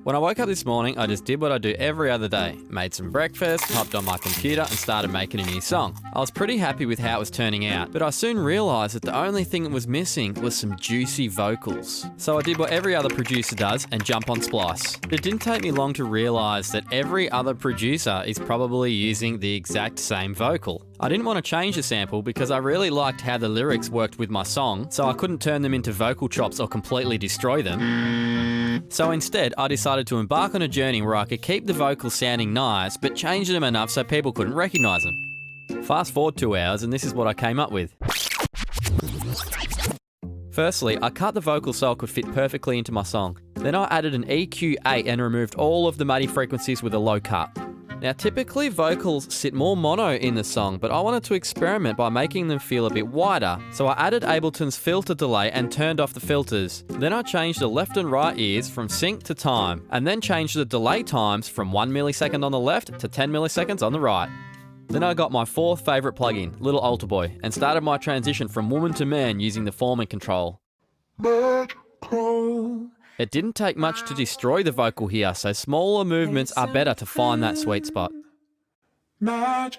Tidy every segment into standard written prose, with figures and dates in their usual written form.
When I woke up this morning, I just did what I do every other day. Made some breakfast, hopped on my computer and started making a new song. I was pretty happy with how it was turning out, but I soon realised that the only thing that was missing was some juicy vocals. So I did what every other producer does and jump on Splice. It didn't take me long to realise that every other producer is probably using the exact same vocal. I didn't want to change the sample because I really liked how the lyrics worked with my song, so I couldn't turn them into vocal chops or completely destroy them. So instead, I decided to embark on a journey where I could keep the vocals sounding nice, but change them enough so people couldn't recognise them. Fast forward 2 hours and this is what I came up with. Firstly, I cut the vocal so it could fit perfectly into my song. Then I added an EQ8 and removed all of the muddy frequencies with a low cut. Now typically vocals sit more mono in the song, but I wanted to experiment by making them feel a bit wider. So I added Ableton's filter delay and turned off the filters. Then I changed the left and right ears from sync to time, and then changed the delay times from 1 millisecond on the left to 10 milliseconds on the right. Then I got my fourth favourite plugin, Little Alterboy, and started my transition from woman to man using the formant control. It didn't take much to destroy the vocal here, so smaller movements are better to find that sweet spot. I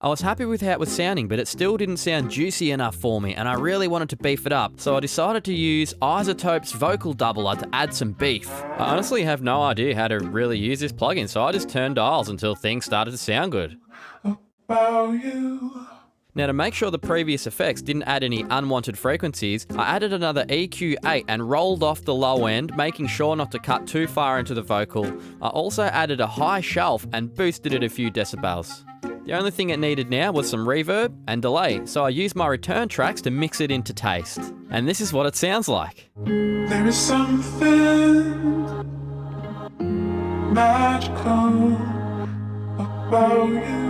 was happy with how it was sounding, but it still didn't sound juicy enough for me, and I really wanted to beef it up, so I decided to use IZotope's Vocal Doubler to add some beef. I honestly have no idea how to really use this plugin, so I just turned dials until things started to sound good. Now to make sure the previous effects didn't add any unwanted frequencies, I added another EQ8 and rolled off the low end, making sure not to cut too far into the vocal. I also added a high shelf and boosted it a few decibels. The only thing it needed now was some reverb and delay, so I used my return tracks to mix it into taste. And this is what it sounds like. There is something magical about you.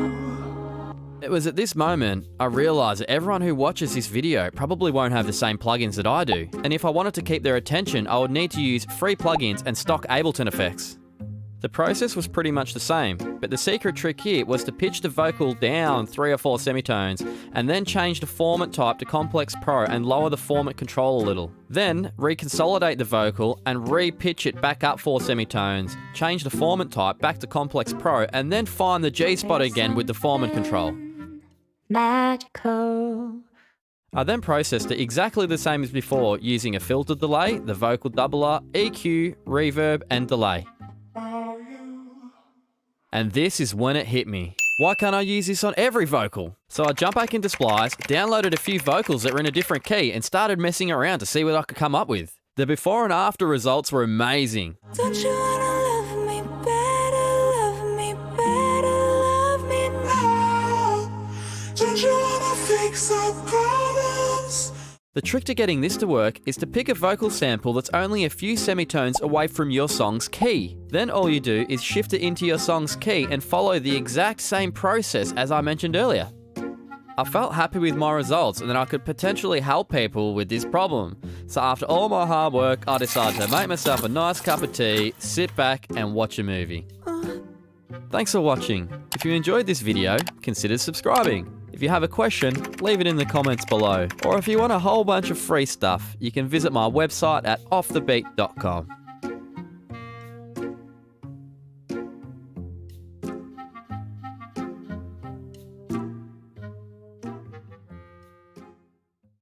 It was at this moment I realised that everyone who watches this video probably won't have the same plugins that I do, and if I wanted to keep their attention, I would need to use free plugins and stock Ableton effects. The process was pretty much the same, but the secret trick here was to pitch the vocal down 3 or 4 semitones, and then change the formant type to Complex Pro and lower the formant control a little. Then, reconsolidate the vocal and re-pitch it back up 4 semitones, change the formant type back to Complex Pro, and then find the G spot again with the formant control. Magical. I then processed it exactly the same as before, using a filter delay, the vocal doubler, EQ, reverb, and delay. And this is when it hit me. Why can't I use this on every vocal? So I jumped back into Splice, downloaded a few vocals that were in a different key, and started messing around to see what I could come up with. The before and after results were amazing. Don't you wanna love me better, love me better, love me now? Don't you wanna fix our problems? The trick to getting this to work is to pick a vocal sample that's only a few semitones away from your song's key. Then all you do is shift it into your song's key and follow the exact same process as I mentioned earlier. I felt happy with my results and that I could potentially help people with this problem. So after all my hard work, I decided to make myself a nice cup of tea, sit back and watch a movie. Thanks for watching. If you enjoyed this video, consider subscribing. If you have a question, leave it in the comments below. Or if you want a whole bunch of free stuff, you can visit my website at offthebeat.com.